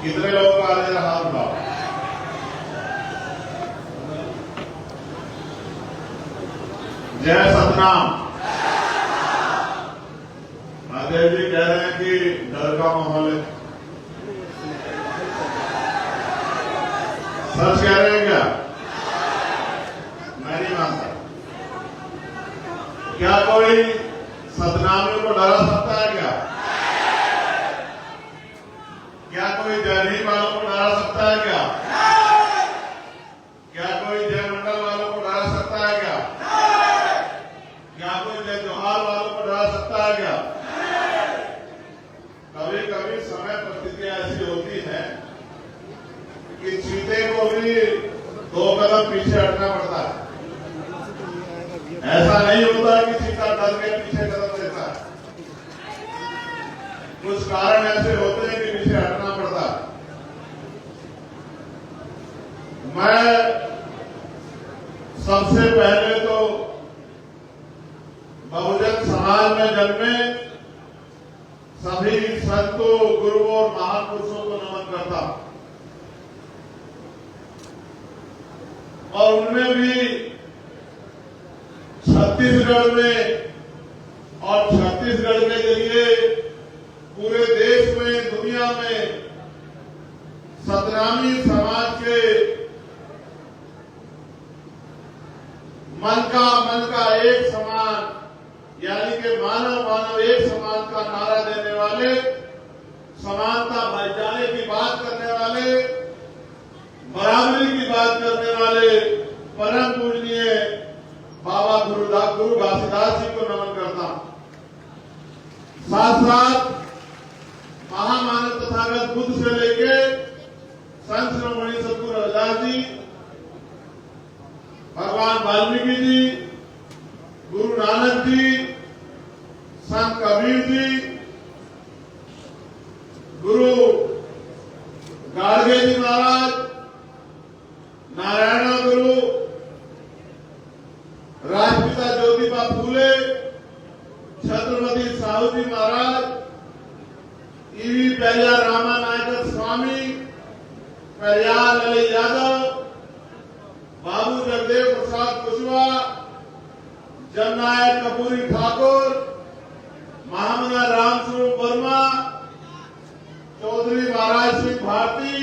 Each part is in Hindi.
कितने लोगों का आ रहा हाथ उठाओ। जय सतनाम। महादेव जी कह रहे हैं कि डर का माहौल है, सच कह रहे हैं क्या? मैं नहीं मानता। क्या कोई सतनामियों को डरा सकता है क्या? क्या कोई जयनीत वालों को डरा सकता है क्या? क्या कोई जय मंडल वालों को डरा सकता है क्या? क्या कोई जय जोहार वालों को डरा सकता है क्या? कभी कभी समय परिस्थितियां ऐसी होती है कि चीते को भी 2 कदम पीछे हटना पड़ता है। ऐसा नहीं होता कि चीता डर के पीछे कदम देता है। कुछ कारण ऐसे होते हैं कि पीछे हटना पड़ता है। मैं सबसे पहले तो बहुजन समाज में जन्मे सभी संतों, गुरुओं और महापुरुषों को नमन करता हूं। और उनमें भी छत्तीसगढ़ में और छत्तीसगढ़ के जरिए पूरे देश में, दुनिया में सतनामी समाज के मन का एक समान, यानी कि मानव एक समान का नारा देने वाले, समानता भाईचारे की बात करने वाले, बराबरी की बात करने वाले परम पूजनीय बाबा गुरु घासीदास जी को नमन करता हूं। साथ साथ महामानव तथागत बुद्ध से लेके संत शिरोमणि सद्गुरु रविदास जी, भगवान वाल्मीकि जी, गुरु नानक जी, संत कबीर जी, गुरु गाडगे जी महाराज, नारायण गुरु, राजपिता ज्योतिबा फूले, छत्रपति साहू जी महाराज, ईवी पेरिया रामा नायकर स्वामी, पेरियार ललित यादव, बाबू जगदेव प्रसाद कुशवाहा, जननायक कपूरी ठाकुर, महामना रामस्वरूप वर्मा, चौधरी महाराज सिंह भारती,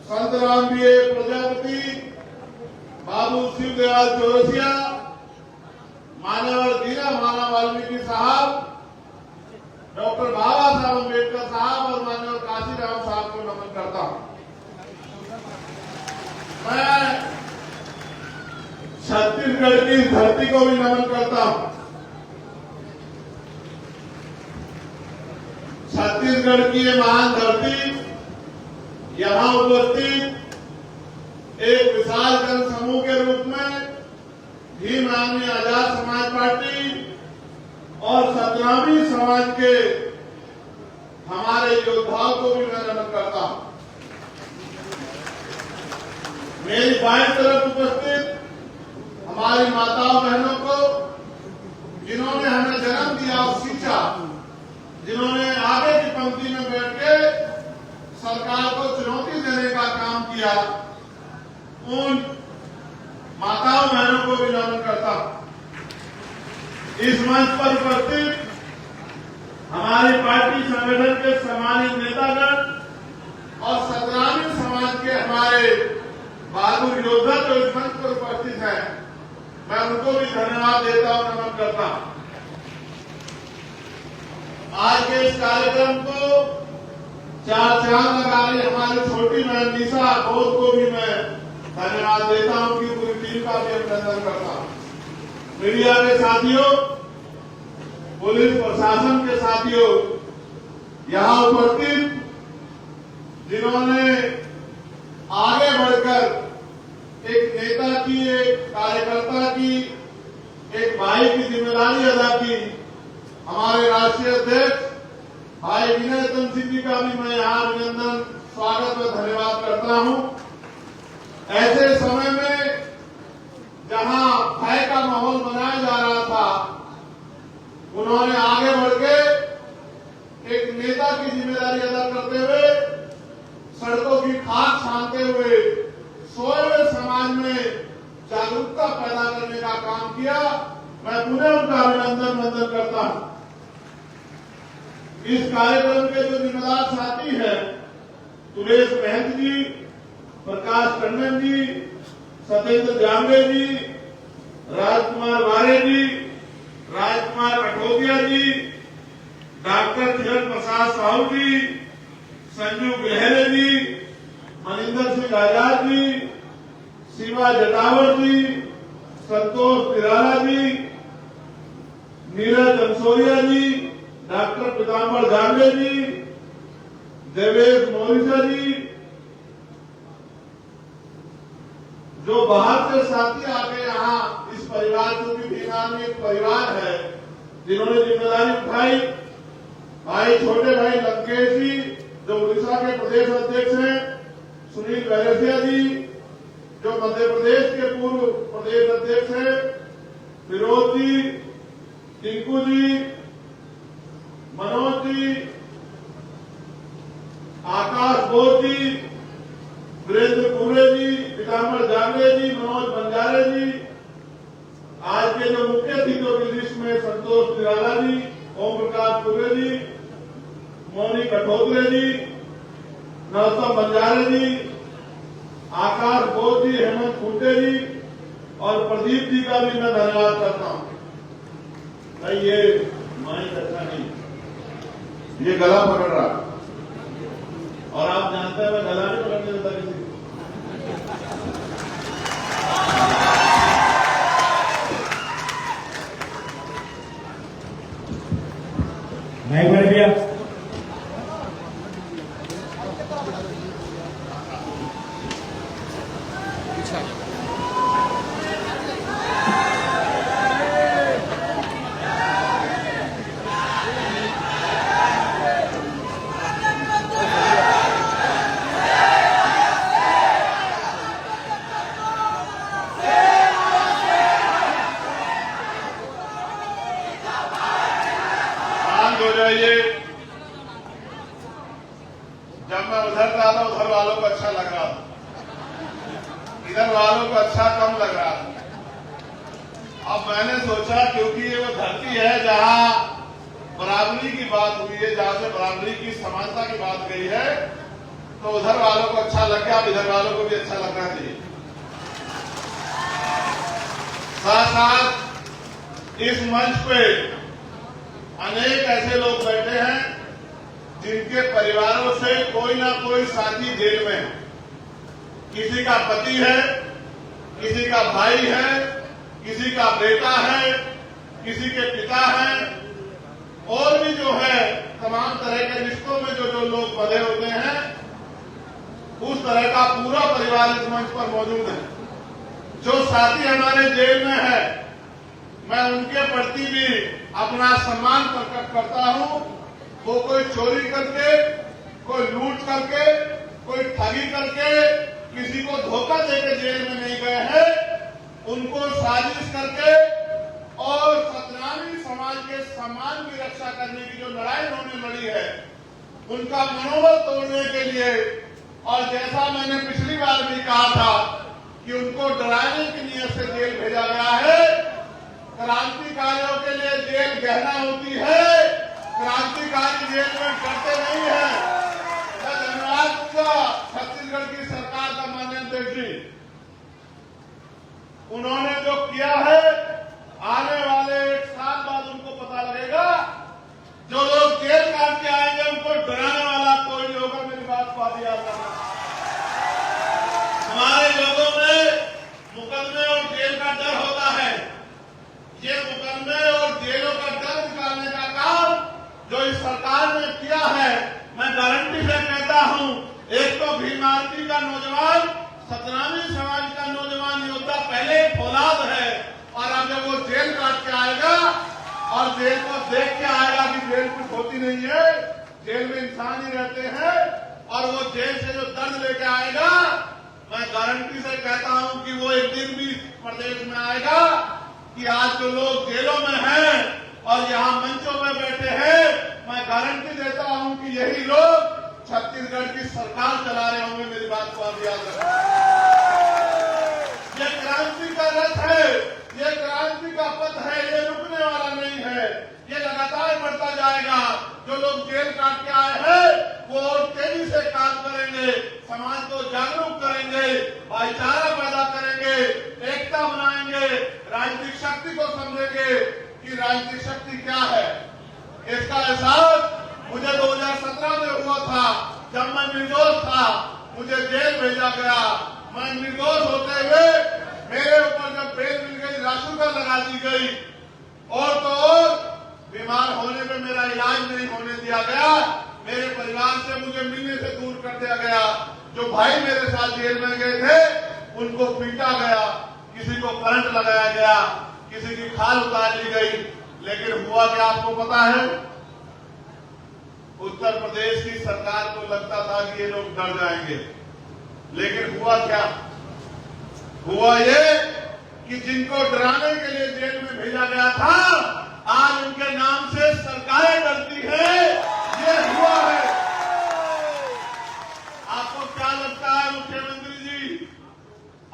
संत राम बीए प्रजापति, बाबू शिवदयाल चौरसिया, मान्यवर दीना माना वाल्मीकि साहब, डॉक्टर बाबा साहब अम्बेडकर साहब और मान्यवर काशीराम साहब को नमन करता हूं। मैं छत्तीसगढ़ की धरती को भी नमन करता हूं। छत्तीसगढ़ की ये महान धरती, यहां उपस्थित एक विशाल जन समूह के रूप में भीम आर्मी आजाद समाज पार्टी और सतनामी समाज के हमारे योद्धाओं को भी मैं नमन करता हूं। मेरी बाईं तरफ उपस्थित हमारी माताओं बहनों को, जिन्होंने हमें जन्म दिया और सींचा, जिन्होंने आगे की पंक्ति में बैठ के सरकार को चुनौती देने का काम किया, उन माताओं बहनों को भी नमन करता हूं। इस मंच पर उपस्थित हमारी पार्टी संगठन के सम्मानित नेतागण और सतनामी समाज के हमारे बहादुर योद्धा जो इस मंच पर उपस्थित हैं, मैं उनको भी धन्यवाद देता हूं, नमन करता हूं। आज के इस कार्यक्रम को 4 चांद लगा रही हमारी छोटी बहन निशा बोध को भी मैं धन्यवाद देता हूं, कि पूरी टीम का भी अभिनंदन करता हूं। मीडिया के साथियों, पुलिस प्रशासन के साथियों, यहां उपस्थित जिन्होंने आगे बढ़कर एक नेता की, एक कार्यकर्ता की, एक भाई की जिम्मेदारी अदा की, हमारे राष्ट्रीय अध्यक्ष भाई विनय तन सिंह जी का भी मैं यहाँ अभिनंदन, स्वागत व धन्यवाद करता हूँ। ऐसे समय में जहाँ भय का माहौल बनाया जा रहा था, उन्होंने आगे बढ़ के एक नेता की जिम्मेदारी अदा करते हुए सड़कों की खाक छानते हुए सोए हुए समाज में जागरूकता पैदा करने का काम किया। मैं पुनः उनका अभिनंदन वंदन करता हूं। इस कार्यक्रम के जो जिम्मेदार साथी हैं, सुरेश महंत जी, प्रकाश टंडन जी, सत्येंद्र जांगड़े जी, राजकुमार वारे जी, राजकुमार कठोदिया जी, डॉक्टर किरण प्रसाद साहू जी, संजू गहरे जी, मनिंदर सिंह आजाद जी, शिवा जटावर जी, संतोष निराला जी, नीरज अंसोरिया जी, डॉक्टर पीताम्बर जांगड़े जी, देवेश मोरिसा जी, जो बाहर से साथी आके यहाँ इस परिवार क्योंकि भीमान में एक परिवार है जिन्होंने जिम्मेदारी उठाई। भाई छोटे भाई लंकेश जी जो उड़ीसा के प्रदेश अध्यक्ष हैं, सुनील बैरसिया जी जो मध्य प्रदेश के पूर्व प्रदेश अध्यक्ष हैं, फिरोज जी, टिंकू जी, मनोज जी, आकाश बोध जी, वीरेंद्र कुरे जी, पीताम्बर जांगड़े जी, मनोज बंजारे जी, आज के जो मुख्य अतिथियों की लिस्ट में संतोष निराला जी, ओम प्रकाश कुरे जी, मोनी कठोदरे जी, नरोत्तम बंजारे जी, आकाश बोध जी, हेमंत खूंटे जी और प्रदीप जी का भी मैं धन्यवाद करता हूं। भाई ये माइक अच्छा नहीं, ये गला पकड़ रहा और आप जानते हैं मैं गला नहीं पकड़ने देता किसी को। नहीं बढ़ गया। जब मैं उधर था तो उधर वालों को अच्छा लग रहा था, इधर वालों को अच्छा कम लग रहा था। अब मैंने सोचा क्योंकि ये वो धरती है जहां बराबरी की बात हुई है, जहां से बराबरी की समानता की बात गई है, तो उधर वालों को अच्छा लग गया, अब इधर वालों को भी अच्छा लगना चाहिए। साथ साथ इस मंच पे अनेक ऐसे लोग बैठे हैं जिनके परिवारों से कोई ना कोई साथी जेल में है। किसी का पति है, किसी का भाई है, किसी का बेटा है, किसी के पिता है, और भी जो है तमाम तरह के रिश्तों में जो जो लोग बंधे होते हैं, उस तरह का पूरा परिवार इस मंच पर मौजूद है। जो साथी हमारे जेल में है, मैं उनके प्रति भी अपना सम्मान प्रकट करता हूं। वो कोई चोरी करके, कोई लूट करके, कोई ठगी करके, किसी को धोखा देकर जेल में नहीं गए हैं। उनको साजिश करके और सतनामी समाज के सम्मान की रक्षा करने की जो लड़ाई उन्होंने लड़ी है, उनका मनोबल तोड़ने के लिए, और जैसा मैंने पिछली बार भी कहा था कि उनको डराने की नीयत से जेल भेजा गया है। क्रांतिकारियों के लिए जेल गहना होती है, क्रांतिकारी जेल में डरते नहीं है। मैं धन्यवाद दूंगा छत्तीसगढ़ की सरकार का माननीय अध्यक्ष जी, उन्होंने जो किया है, आने वाले 1 साल बाद उनको पता लगेगा। जो लोग जेल काट के आएंगे उनको डराने वाला कोई नहीं होगा। मेरी बात को आप याद रखना। हमारे लोगों में मुकदमे और जेल का डर होता है। ये मुकदमे और जेलों का डर निकालने का काम जो इस सरकार ने किया है, मैं गारंटी से कहता हूं, एक तो भीम आर्मी का नौजवान, सतनामी समाज का नौजवान योद्धा पहले फौलाद है, और अब जब वो जेल काट के आएगा और जेल को देख के आएगा कि जेल कुछ होती नहीं है, जेल में इंसान ही रहते हैं, और वो जेल से जो दर्द लेके आएगा, मैं गारंटी से कहता हूं कि वो एक दिन भी प्रदेश में आएगा कि आज जो लोग जेलों में हैं और यहाँ मंचों में बैठे हैं, मैं गारंटी देता हूं कि यही लोग छत्तीसगढ़ की सरकार चला रहे होंगे। मेरी बात को आप याद रखें। ये क्रांति का रथ है, ये क्रांति का पथ है, ये रुकने वाला नहीं है, ये लगातार बढ़ता जाएगा। जो लोग जेल काट के आए हैं वो और तेजी से काम करेंगे, समाज को जागरूक करेंगे, भाईचारा पैदा करेंगे, एकता बनाएंगे, राजनीतिक शक्ति को समझेंगे कि राजनीतिक शक्ति क्या है। इसका एहसास मुझे 2017 में हुआ था, जब मैं निर्दोष था, मुझे जेल भेजा गया। मैं निर्दोष होते हुए मेरे ऊपर जब बेल मिल गई, राशुका लगा दी गई, और तो और बीमार होने पे मेरा इलाज नहीं होने दिया गया, मेरे परिवार से मुझे मिलने से दूर कर दिया गया। जो भाई मेरे साथ जेल में गए थे उनको पीटा गया, किसी को करंट लगाया गया, किसी की खाल उतार ली गई। लेकिन हुआ क्या आपको पता है? उत्तर प्रदेश की सरकार को लगता था कि ये लोग डर जाएंगे, लेकिन हुआ क्या? हुआ ये कि जिनको डराने के लिए जेल में भेजा गया था, आज उनके नाम से सरकारें डरती है। ये हुआ है। आपको क्या लगता है मुख्यमंत्री जी,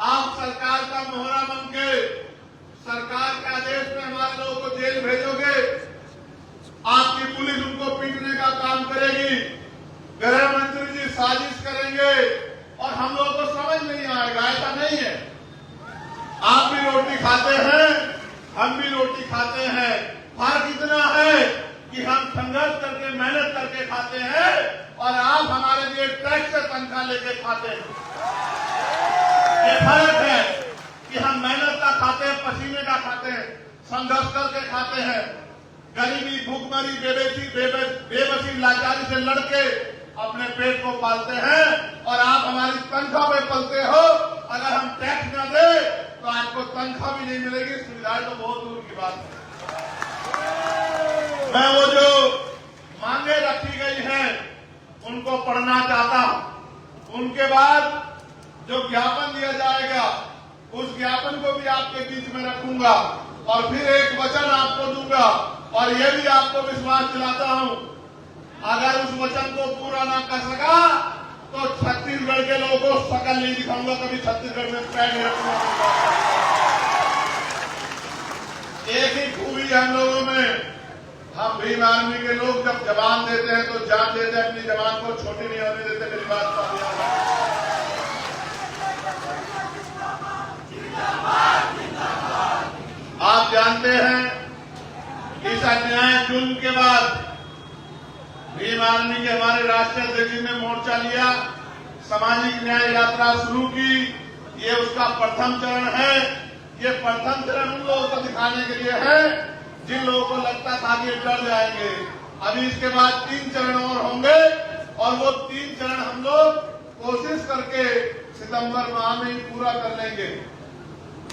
आप सरकार का मोहरा बन के सरकार के आदेश में हमारे लोगों को जेल भेजोगे? आपकी पुलिस उनको पीटने का काम करेगी, गृह मंत्री जी साजिश करेंगे और हम लोगों को समझ नहीं आएगा। ऐसा नहीं है। आप भी रोटी खाते हैं, हम भी रोटी खाते हैं। फर्क इतना है कि हम संघर्ष करके मेहनत करके खाते हैं और आप हमारे लिए टैक्स से तनख्वाह लेके खाते हैं। ये फर्क है कि हम मेहनत का खाते हैं, पसीने का खाते हैं, संघर्ष करके खाते हैं। गरीबी, भूखमरी, बेबसी, लाचारी से लड़के अपने पेट को पालते हैं और आप हमारी तनख्वाह पे पलते हो। अगर हम टैक्स न दे तो आपको तनख्वाह भी नहीं मिलेगी, सुविधाएं तो बहुत दूर की बात है। मैं वो जो मांगे रखी गई हैं उनको पढ़ना चाहता हूं। उनके बाद जो ज्ञापन दिया जाएगा उस ज्ञापन को भी आपके बीच में रखूंगा और फिर एक वचन आपको दूंगा और ये भी आपको विश्वास दिलाता हूं, अगर उस वचन को पूरा ना कर सका तो छत्तीसगढ़ के लोगों को शकल नहीं दिखाऊंगा, कभी छत्तीसगढ़ में पैर नहीं रखूंगा। एक ही खूबी है हम लोगों में, हम भीम आर्मी के लोग जब जवान देते हैं तो जान देते हैं, अपनी जवान को छोटी नहीं होने देते। मेरी बात का आप जानते हैं इस अन्याय जुल्म के बाद भीम आर्मी के हमारे राष्ट्रीय अध्यक्ष जी ने मोर्चा लिया, सामाजिक न्याय यात्रा शुरू की। ये उसका प्रथम चरण है। ये प्रथम चरण उन लोगों को दिखाने के लिए है जिन लोगों को लगता था कि डर जाएंगे। अभी इसके बाद 3 चरण और होंगे और वो 3 चरण हम लोग कोशिश करके सितंबर माह में ही पूरा कर लेंगे।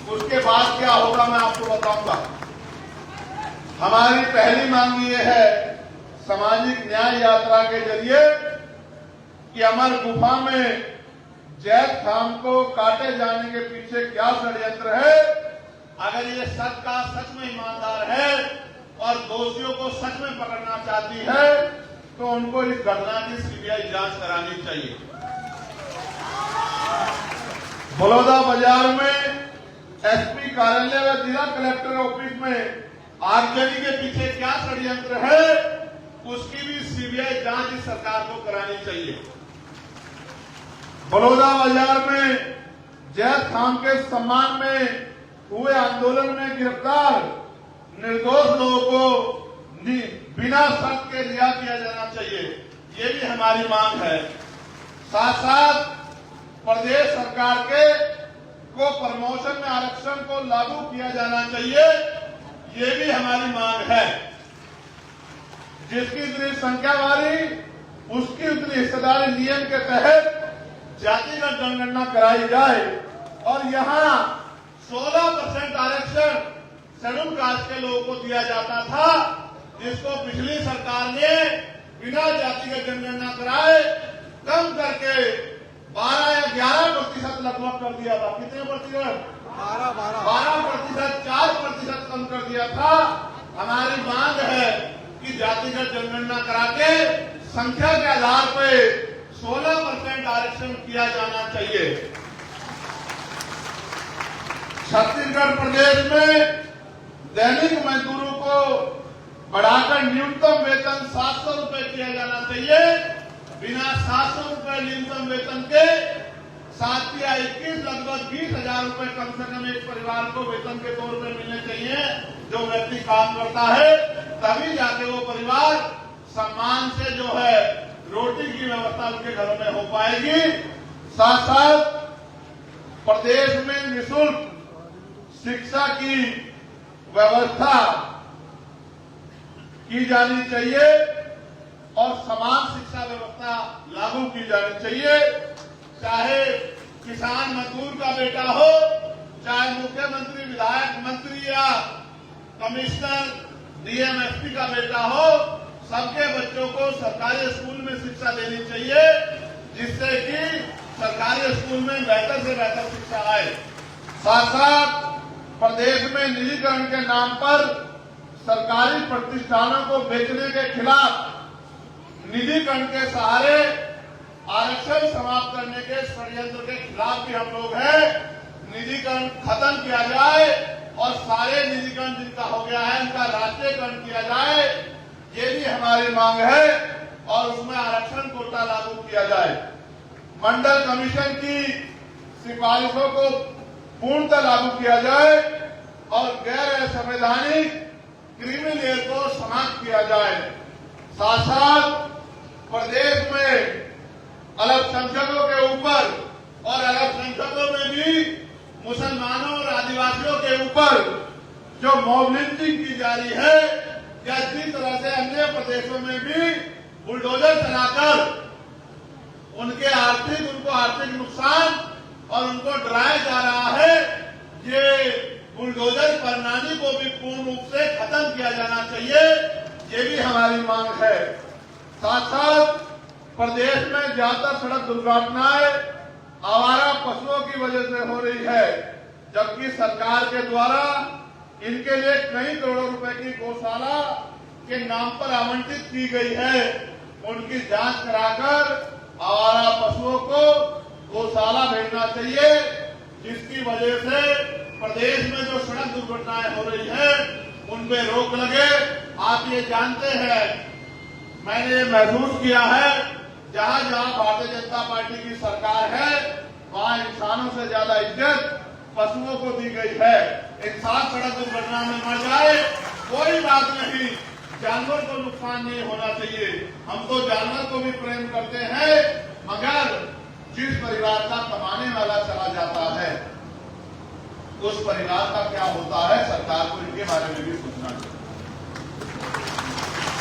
उसके बाद क्या होगा मैं आपको बताऊंगा। हमारी पहली मांग ये है सामाजिक न्याय यात्रा के जरिए कि अमर गुफा में जैद खान को काटे जाने के पीछे क्या षड्यंत्र है। अगर ये सच का सच में ईमानदार है और दोषियों को सच में पकड़ना चाहती है तो उनको इस घटना की सीबीआई जांच करानी चाहिए। बलौदा बाजार में एसपी कार्यालय व जिला कलेक्टर ऑफिस में आगजनी के पीछे क्या षड्यंत्र है उसकी भी सीबीआई जांच इस सरकार को करानी चाहिए। बलौदा बाजार में जैद खान के सम्मान में हुए आंदोलन में गिरफ्तार निर्दोष लोगों को बिना शर्त के रिहा किया जाना चाहिए, ये भी हमारी मांग है। साथ साथ प्रदेश सरकार के को प्रमोशन में आरक्षण को लागू किया जाना चाहिए, ये भी हमारी मांग है। जिसकी इतनी संख्या वाली उसकी उतनी हिस्सेदारी नियम के तहत जातिगत जनगणना कराई जाए और यहाँ 16% आरक्षण शेड्यूल कास्ट के लोगों को दिया जाता था, जिसको पिछली सरकार ने बिना जातिगत जनगणना कराए कम करके 12 या 11% लगभग कर दिया था। कितने प्रतिशत? 12%, 4% कम कर दिया था। हमारी मांग है कि जातिगत जनगणना करा के संख्या के आधार पर 16% आरक्षण किया जाना चाहिए। छत्तीसगढ़ प्रदेश में दैनिक मजदूरों को बढ़ाकर न्यूनतम वेतन 700 रुपए किया जाना चाहिए। बिना 700 रुपए न्यूनतम वेतन के 7 या 21 लगभग 20,000 रुपए कम से कम एक परिवार को वेतन के तौर पर मिलने चाहिए। जो व्यक्ति काम करता है तभी जाके वो परिवार सम्मान से जो है रोटी की व्यवस्था उनके घरों में हो पाएगी। साथ साथ प्रदेश में निःशुल्क शिक्षा की व्यवस्था की जानी चाहिए और समान शिक्षा व्यवस्था लागू की जानी चाहिए। चाहे किसान मजदूर का बेटा हो, चाहे मुख्यमंत्री, विधायक, मंत्री या कमिश्नर, डीएम, एसपी का बेटा हो, सबके बच्चों को सरकारी स्कूल में शिक्षा देनी चाहिए, जिससे कि सरकारी स्कूल में बेहतर से बेहतर शिक्षा आए। साथ साथ प्रदेश में निजीकरण के नाम पर सरकारी प्रतिष्ठानों को बेचने के खिलाफ निजीकरण के सहारे आरक्षण समाप्त करने के षड्यंत्र के खिलाफ भी हम लोग हैं। निजीकरण खत्म किया जाए और सारे निजीकरण जिनका हो गया है उनका राष्ट्रीयकरण किया जाए, ये भी हमारी मांग है और उसमें आरक्षण कोटा लागू किया जाए। मंडल कमीशन की सिफारिशों को पूर्णतः लागू किया जाए और गैर संवैधानिक क्रिमिनल को समाप्त किया जाए। साथ साथ प्रदेश में अल्पसंख्यकों के ऊपर और अल्पसंख्यकों में भी मुसलमानों और आदिवासियों के ऊपर जो मॉब लिंचिंग की जा रही है, या जिस तरह से अन्य प्रदेशों में भी बुलडोजर चलाकर उनको आर्थिक नुकसान और उनको डराया जा रहा है, ये बुलडोजर प्रणाली को भी पूर्ण रूप से खत्म किया जाना चाहिए, ये भी हमारी मांग है। साथ साथ प्रदेश में ज्यादातर सड़क दुर्घटनाएं आवारा पशुओं की वजह से हो रही है, जबकि सरकार के द्वारा इनके लिए कई करोड़ों रुपए की गौशाला के नाम पर आवंटित की गई है। उनकी जांच कराकर आवारा पशुओं को गौशाला भेजना चाहिए, जिसकी वजह से प्रदेश में जो सड़क दुर्घटनाएं हो रही है उनपे रोक लगे। आप ये जानते हैं, मैंने महसूस किया है, जहां जहां भारतीय जनता पार्टी की सरकार है वहां इंसानों से ज्यादा इज्जत पशुओं को दी गई है। इंसान सड़क दुर्घटना में मर जाए कोई बात नहीं, जानवर को नुकसान नहीं होना चाहिए। हम तो जानवर को भी प्रेम करते हैं, मगर जिस परिवार का कमाने वाला चला जाता है उस परिवार का क्या होता है, सरकार को इनके बारे में भी सोचना चाहिए।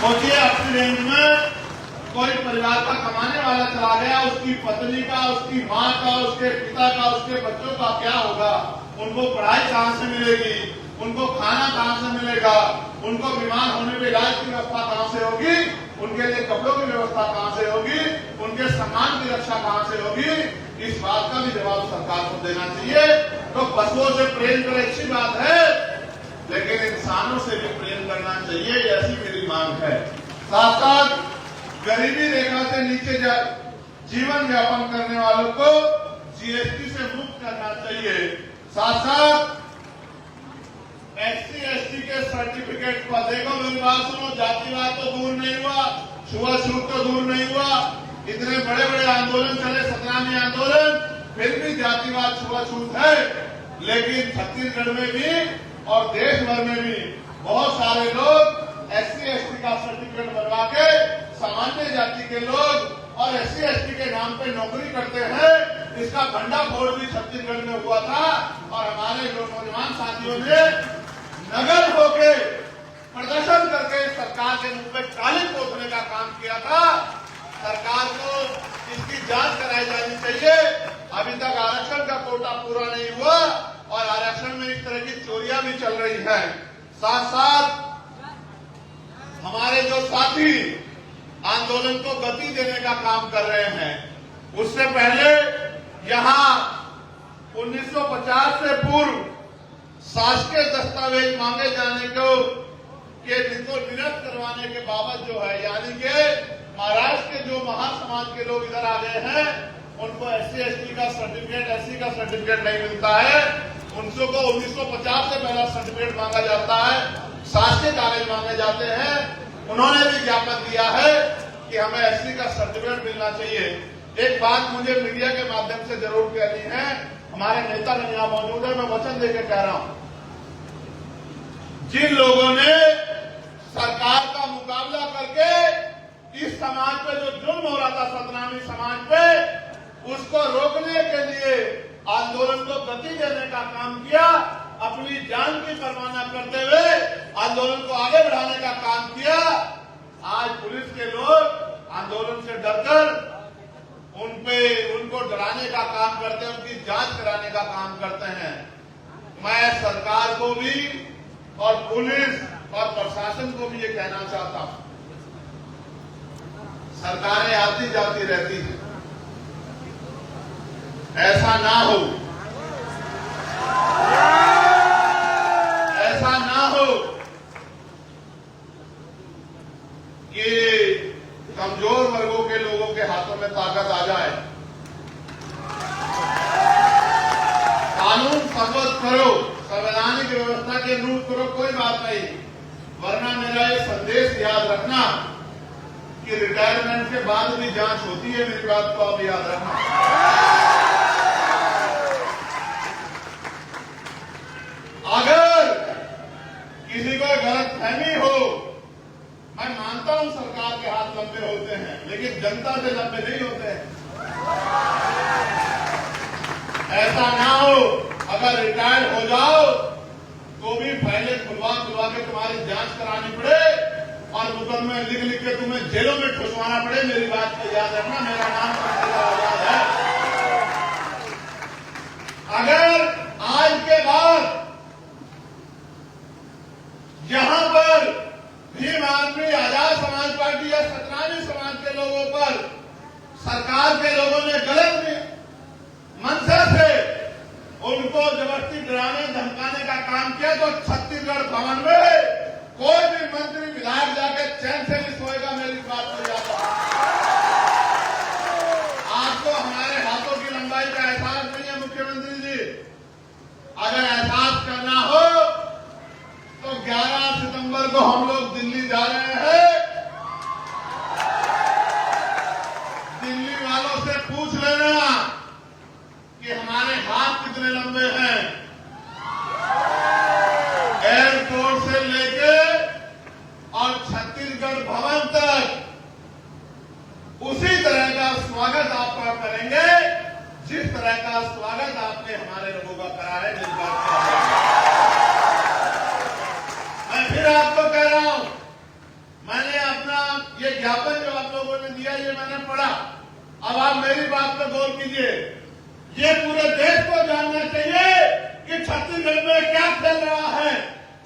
सोचिए, अपनी रेंज में कोई परिवार का कमाने वाला चला गया, उसकी पत्नी का, उसकी माँ का, उसके पिता का, उसके बच्चों का क्या होगा? उनको पढ़ाई कहाँ से मिलेगी? उनको खाना कहाँ से मिलेगा? उनको बीमार होने में इलाज की व्यवस्था कहाँ से होगी? उनके लिए कपड़ों की व्यवस्था कहाँ से होगी? उनके सम्मान की रक्षा कहाँ से होगी? इस बात का भी जवाब सरकार को देना चाहिए। तो पशुओं से प्रेम करें, अच्छी बात है, लेकिन इंसानों से भी प्रेम करना चाहिए, ऐसी मेरी मांग है। साथ साथ गरीबी रेखा से नीचे जीवन यापन करने वालों को जीएसटी से मुक्त करना चाहिए। साथ साथ SC/ST के सर्टिफिकेट पर, देखो मेरी बात सुनो, जातिवाद तो दूर नहीं हुआ, छुआछूत तो दूर नहीं हुआ, इतने बड़े बड़े आंदोलन चले, 17वें आंदोलन, फिर भी जातिवाद छुआछूत है। लेकिन छत्तीसगढ़ में भी और देश भर में भी बहुत सारे लोग SC/ST का सर्टिफिकेट बनवा के सामान्य जाति के लोग और SC/ST के नाम पे नौकरी करते हैं। इसका भंडाफोड़ भी छत्तीसगढ़ में हुआ था और हमारे जो नौजवान साथियों ने नगर होके प्रदर्शन करके सरकार के मुंह पे काली पोतने का काम किया था। सरकार को इसकी जांच कराई जानी चाहिए। अभी तक आरक्षण का कोटा पूरा नहीं हुआ और आरक्षण में इस तरह की चोरियां भी चल रही हैं। साथ साथ हमारे जो साथी आंदोलन को गति देने का काम कर रहे हैं, उससे पहले यहां 1950 से पूर्व शासकीय दस्तावेज मांगे जाने को निरस्त करवाने के बाबत जो है, यानी कि महाराष्ट्र के जो महासमाज के लोग इधर आ गए हैं उनको SC ST का सर्टिफिकेट, SC का सर्टिफिकेट नहीं मिलता है। उनको 1950 से पहला सर्टिफिकेट मांगा जाता है, शासकीय कागज मांगे जाते हैं। उन्होंने भी ज्ञापन दिया है कि हमें SC का सर्टिफिकेट मिलना चाहिए। एक बात मुझे मीडिया के माध्यम से जरूर कहनी है, हमारे नेता यहाँ मौजूद है, मैं वचन देकर कह रहा हूं, जिन लोगों ने सरकार का मुकाबला करके इस समाज पे जो जुल्म हो रहा था सतनामी समाज पे, उसको रोकने के लिए आंदोलन को गति देने का काम किया, अपनी जान की परवाह न करते हुए आंदोलन को आगे बढ़ाने का काम किया। आज पुलिस के लोग आंदोलन से डरकर उनको डराने का काम करते हैं, उनकी जांच कराने का काम करते हैं। मैं सरकार को भी और पुलिस और प्रशासन को भी ये कहना चाहता हूं, सरकारें आती जाती रहती हैं, ऐसा ना हो, ऐसा ना हो कि कमजोर वर्गों के लोगों के हाथों में ताकत आ जाए। कानून सबूत करो, संवैधानिक व्यवस्था के अनुरूप करो, कोई बात नहीं, वरना मेरा ये संदेश याद रखना कि रिटायरमेंट के बाद भी जांच होती है, मेरी बात को आप याद रखना। अगर किसी को गलतफहमी हो, मैं मानता हूं सरकार के हाथ लंबे होते हैं, लेकिन जनता से लंबे नहीं होते हैं। ऐसा ना हो, अगर रिटायर हो जाओ तो भी फाइलें खुलवा के तुम्हारी जांच करानी पड़े और मुकदमे लिख के तुम्हें जेलों में ठुसवाना पड़े। मेरी बात को याद रखना, मेरा नाम आजाद है। अगर आज के बाद यहां पर भीम आदमी, आजाद समाज पार्टी या सतनामी समाज के लोगों पर सरकार के लोगों ने गलत मंशा से उनको जबरदस्ती डराने धमकाने का काम किया, तो छत्तीसगढ़ भवन में कोई भी मंत्री विधायक जाकर चैन से नहीं सोएगा। मेरी बात को याद रखना। आपको हमारे हाथों की लंबाई का एहसास नहीं है मुख्यमंत्री जी। अगर एहसास करना हो तो 11 सितंबर को हम लोग दिल्ली जा रहे हैं। दिल्ली वालों से पूछ लेना कि हमारे हाथ कितने लंबे हैं। एयरपोर्ट से लेके और छत्तीसगढ़ भवन तक उसी तरह का स्वागत आपका करेंगे जिस तरह का स्वागत आपने हमारे लोगों का करा है। जिस बात मैं फिर आपको कह रहा हूं, मैंने अपना ये ज्ञापन जो आप लोगों ने दिया ये मैंने पढ़ा। अब आप मेरी बात पर गौर कीजिए। ये पूरे देश को जानना चाहिए कि छत्तीसगढ़ में क्या चल रहा है।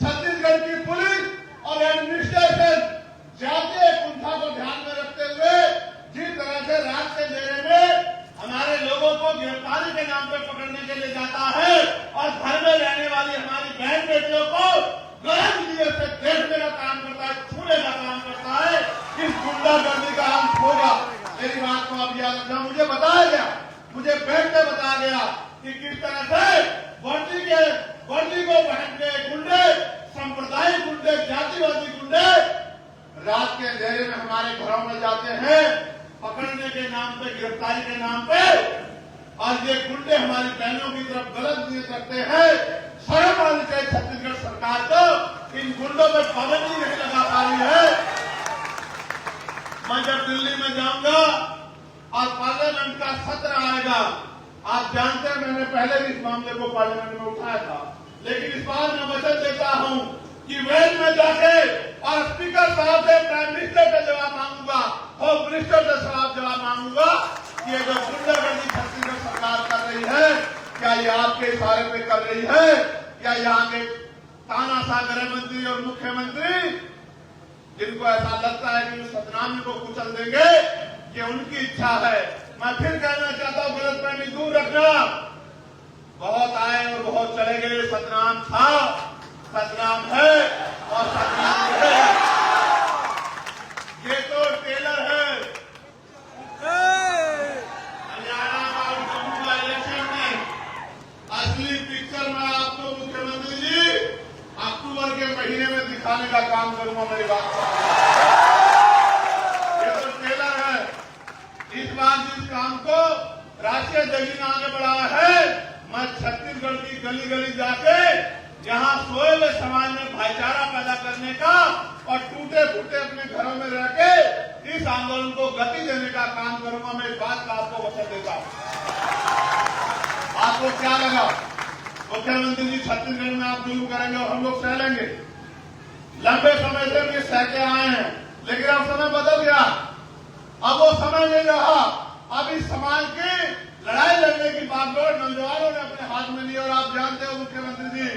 छत्तीसगढ़ की पुलिस और एडमिनिस्ट्रेशन जातीय कुंठा को ध्यान में रखते हुए जिस तरह से रात के अंधेरे में हमारे लोगों को गिरफ्तारी के नाम पे पकड़ने के लिए जाता है और घर में रहने वाली हमारी बहन बेटियों को गलत नीयत से देखने का काम करता है, छूने का काम करता है। इस गुंडागर्दी का अंत होगा। मेरी बात को आप याद रखना। मुझे बताया गया, मुझे बैंक ने बताया गया कि किस तरह से वर्दी को पहन के गुंडे, सांप्रदायिक गुंडे, जातिवादी गुंडे रात के अंधेरे में हमारे घरों में जाते हैं पकड़ने के नाम पे, गिरफ्तारी के नाम पे। और ये गुंडे हमारी बहनों की तरफ गलत नीयत रखते हैं। शर्म आनी चाहिए छत्तीसगढ़ सरकार को। इन गुंडों पर पाबंदी नहीं लगा पा रही है। मैं जब दिल्ली में जाऊंगा और पार्लियामेंट का सत्र आएगा, आप जानते हैं मैंने पहले भी इस मामले को पार्लियामेंट में उठाया था, लेकिन इस बार मैं वचन देता हूं कि वेल में जाके और स्पीकर साहब से, प्राइम मिनिस्टर से जवाब मांगूंगा, होम मिनिस्टर से जवाब मांगूंगा कि ये जो गुंडागर्दी छत्तीसगढ़ सरकार कर रही है, क्या ये आपके इशारे पे कर रही है, या यहाँ के तानाशाह गृह मंत्री और मुख्यमंत्री जिनको ऐसा लगता है कि सतनामी को कुचल देंगे, ये उनकी इच्छा है। मैं फिर कहना चाहता हूं, गलतफहमी दूर रखना। बहुत आए और बहुत चले गए। सतनाम था, सतनाम है और सतनाम है। ये तो टेलर है, बार जिस काम को राष्ट्रीय जगी ने आगे बढ़ाया है, मैं छत्तीसगढ़ की गली गली जाके यहाँ सोए हुए समाज में भाईचारा पैदा करने का और टूटे फूटे अपने घरों में रह के इस आंदोलन को गति देने का काम करूंगा। मैं इस बात का आपको वचन देता हूं। आपको क्या लगा मुख्यमंत्री जी छत्तीसगढ़ में आप जुल्म करेंगे और हम लोग सह लेंगे? लंबे समय से ये सह के आए हैं, लेकिन अब समय बदल गया। अब वो समय नहीं रहा। अब इस समाज की लड़ाई लड़ने की बागडोर नौजवानों ने अपने हाथ में ली। और आप जानते हो मुख्यमंत्री जी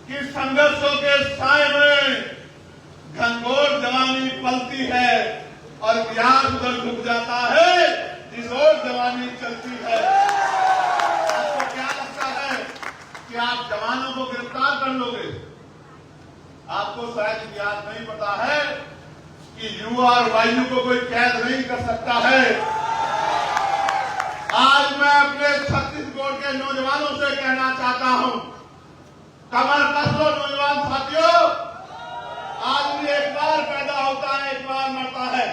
कि संघर्षों के साए में घनघोर जवानी पलती है और प्यार उधर झुक जाता है जिस ओर जवानी चलती है। आपको क्या लगता है कि आप जवानों को गिरफ्तार कर लोगे? आपको शायद याद नहीं पता है कि युवा और वायु को कोई कैद नहीं कर सकता है। आज मैं अपने छत्तीसगढ़ के नौजवानों से कहना चाहता हूं, कमर कस लो नौजवान साथियों। आदमी एक बार पैदा होता है, एक बार मरता है।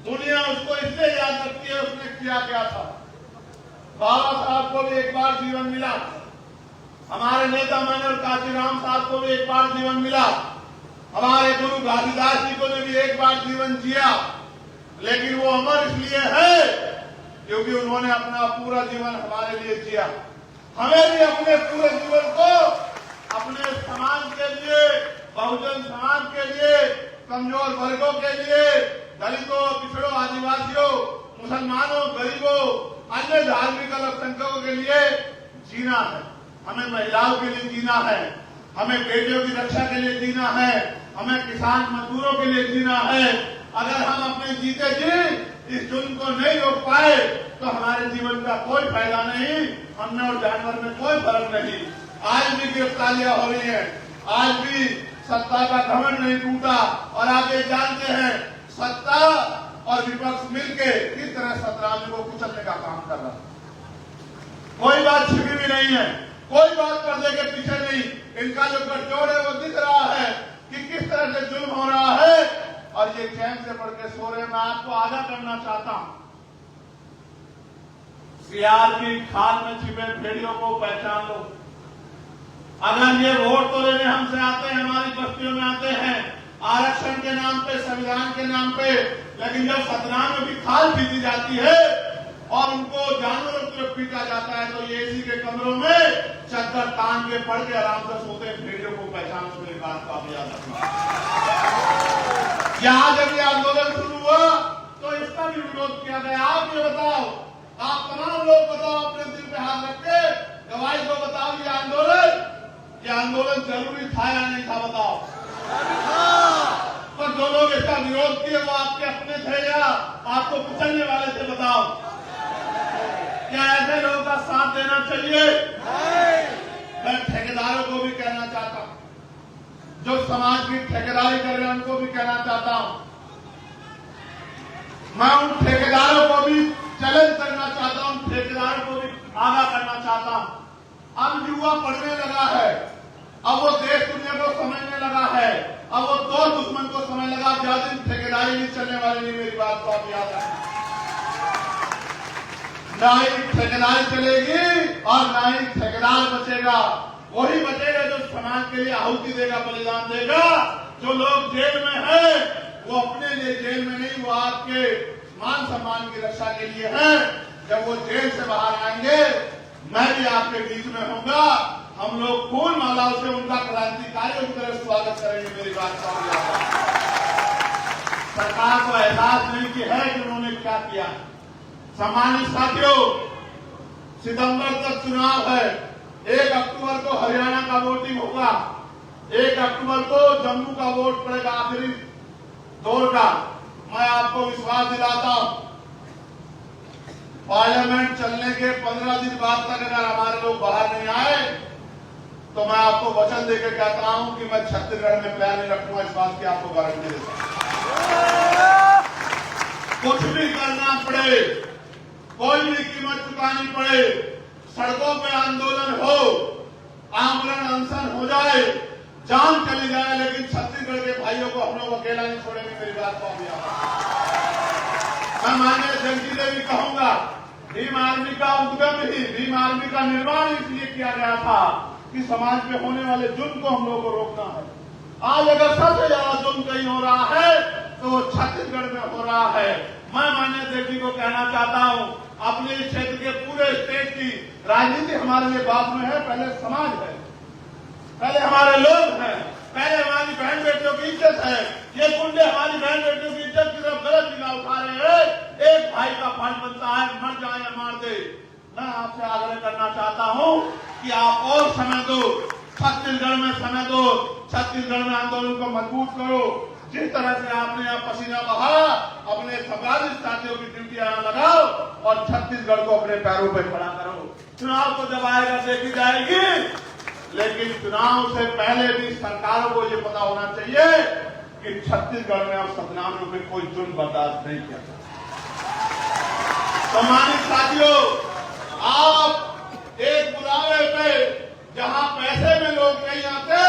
दुनिया उसको इसलिए याद रखती है उसने किया क्या था। बाबा साहब को भी एक बार जीवन मिला, हमारे नेता मनोहर काशीराम साहब को भी एक बार जीवन मिला, हमारे गुरु घासीदास जी को भी एक बार जीवन जिया। लेकिन वो अमर इसलिए है क्योंकि उन्होंने अपना पूरा जीवन हमारे लिए जिया। हमें भी अपने पूरे जीवन को अपने समाज के लिए, बहुजन समाज के लिए, कमजोर वर्गों के लिए, दलितों, पिछड़ों, आदिवासियों, मुसलमानों, गरीबों, अन्य धार्मिक अल्पसंख्यकों के लिए जीना है। हमें महिलाओं के लिए जीना है, हमें बेटियों की रक्षा के लिए जीना है, हमें किसान मजदूरों के लिए जीना है। अगर हम अपने जीते जी इस जुल्म को नहीं रोक पाए तो हमारे जीवन का कोई फायदा नहीं, हमने और जानवर में कोई फर्क नहीं। आज भी गिरफ्तारियां हो रही हैं, आज भी सत्ता का घमंड नहीं टूटा। और आप ये जानते हैं सत्ता और विपक्ष मिलकर किस तरह सतराज को कुचलने का काम कर रहा है। कोई बात छिपी भी नहीं है, कोई बात पर्दे के पीछे नहीं। इनका जो गठजोड़ है वो दिख रहा है कि किस तरह से जुल्म हो रहा है और ये चैन से पढ़ के सो रहे। मैं आपको आगाह करना चाहता हूं, सियार की खाल में छिपे भेड़ियों को पहचान लो। अगर ये वोट तो लेने हमसे आते हैं, हमारी बस्तियों में आते हैं आरक्षण के नाम पे, संविधान के नाम पे, लेकिन जब सतनाम में भी खाल पीती जाती है और उनको जानवरों की तरफ पीटा जाता है तो ये एसी के कमरों में चद्दर तान के पड़ के आराम से सोते हैं। भेड़ियों को पहचान लो, मेरी बात को आप याद रखना। यहाँ जब ये आंदोलन शुरू हुआ तो इसका भी विरोध किया गया। आप ये बताओ, आप तमाम लोग बताओ, अपने दिल पे हाथ रख के गवाही को बताओ, ये आंदोलन जरूरी था या नहीं था? बताओ। तो जो लोग इसका विरोध किए वो आपके अपने थे या आपको कुचलने वाले थे? बताओ। क्या ऐसे लोगों का साथ देना चाहिए? मैं ठेकेदारों को भी कहना चाहता हूं, जो समाज की ठेकेदारी कर रहे हैं उनको भी कहना चाहता हूं। मैं उन ठेकेदारों को भी चैलेंज करना चाहता हूं, ठेकेदारों को भी आगाह करना चाहता हूं। अब युवा पढ़ने लगा है, अब वो देश दुनिया को समझने लगा है, अब वो दो दुश्मन को समझ लगा। ज्यादा दिन ठेकेदारी नहीं चलने वाली नहीं, मेरी बात को आप याद रखें। ना ही ठेकेदारी चलेगी और ना ही ठेकेदार बचेगा। वही बचेगा जो समाज के लिए आहुति देगा, बलिदान देगा। जो लोग जेल में हैं वो अपने लिए जेल में नहीं, वो आपके मान सम्मान की रक्षा के लिए हैं। जब वो जेल से बाहर आएंगे मैं भी आपके बीच में होऊंगा। हम लोग फूल मालाओं से उनका क्रांतिकारियों की तरह स्वागत करेंगे। मेरी बात को याद रखें। सरकार को एहसास नहीं कि है कि उन्होंने क्या किया। सम्मानित साथियों, सितंबर तक चुनाव है। 1 अक्टूबर को हरियाणा का वोटिंग होगा, 1 अक्टूबर को जम्मू का वोट पड़ेगा, आखिरी दौर का। मैं आपको विश्वास दिलाता हूं, पार्लियामेंट चलने के 15 दिन बाद तक अगर हमारे लोग बाहर नहीं आए तो मैं आपको वचन देकर कहता हूं कि मैं छत्तीसगढ़ में पैर नहीं रखूंगा। इस बात की आपको गारंटी देता हूं। कुछ भी करना पड़े, कोई भी कीमत चुकानी पड़े, सड़कों पे आंदोलन हो, आमरण अनशन हो जाए, जान चली जाए, लेकिन छत्तीसगढ़ के भाइयों को हम लोग अकेला नहीं छोड़ेंगे। मेरी बात को आप याद रखें। मैं माननीय अध्यक्ष जी से भी कहूंगा, भीम आर्मी का उद्गम ही, भीम आर्मी का निर्माण इसलिए किया गया था कि समाज में होने वाले जुल्म को हम लोगों को रोकना है। आज अगर सबसे ज्यादा जुल्म कहीं हो रहा है तो छत्तीसगढ़ में हो रहा है। मैं माननीय अध्यक्ष जी को कहना चाहता हूं, अपने क्षेत्र के पूरे स्टेट की राजनीति हमारे लिए बाद में है, पहले समाज है, पहले हमारे लोग हैं, पहले हमारी बहन बेटियों की इज्जत है। ये गुंडे हमारी बहन बेटियों की इज्जत की तरफ गलत निगाह उठा रहे हैं। एक भाई का फर्ज बनता है, मर जाए या मार दे। मैं आपसे आग्रह करना चाहता हूं कि आप और समय दो, छत्तीसगढ़ में समय दो, छत्तीसगढ़ में आंदोलन को मजबूत करो। जिस तरह से आपने यहाँ पसीना बहाया, अपने समाज साथियों की ड्यूटी यहाँ लगाओ और छत्तीसगढ़ को अपने पैरों पर खड़ा करो। चुनाव तो जब आएगा देखी जाएगी, लेकिन चुनाव से पहले भी सरकारों को ये पता होना चाहिए कि छत्तीसगढ़ में अब सतनामियों में कोई जुल्म बर्दाश्त नहीं किया जाता। सम्मानित साथियों, आप एक बुलावे पे जहां पैसे में लोग नहीं आते,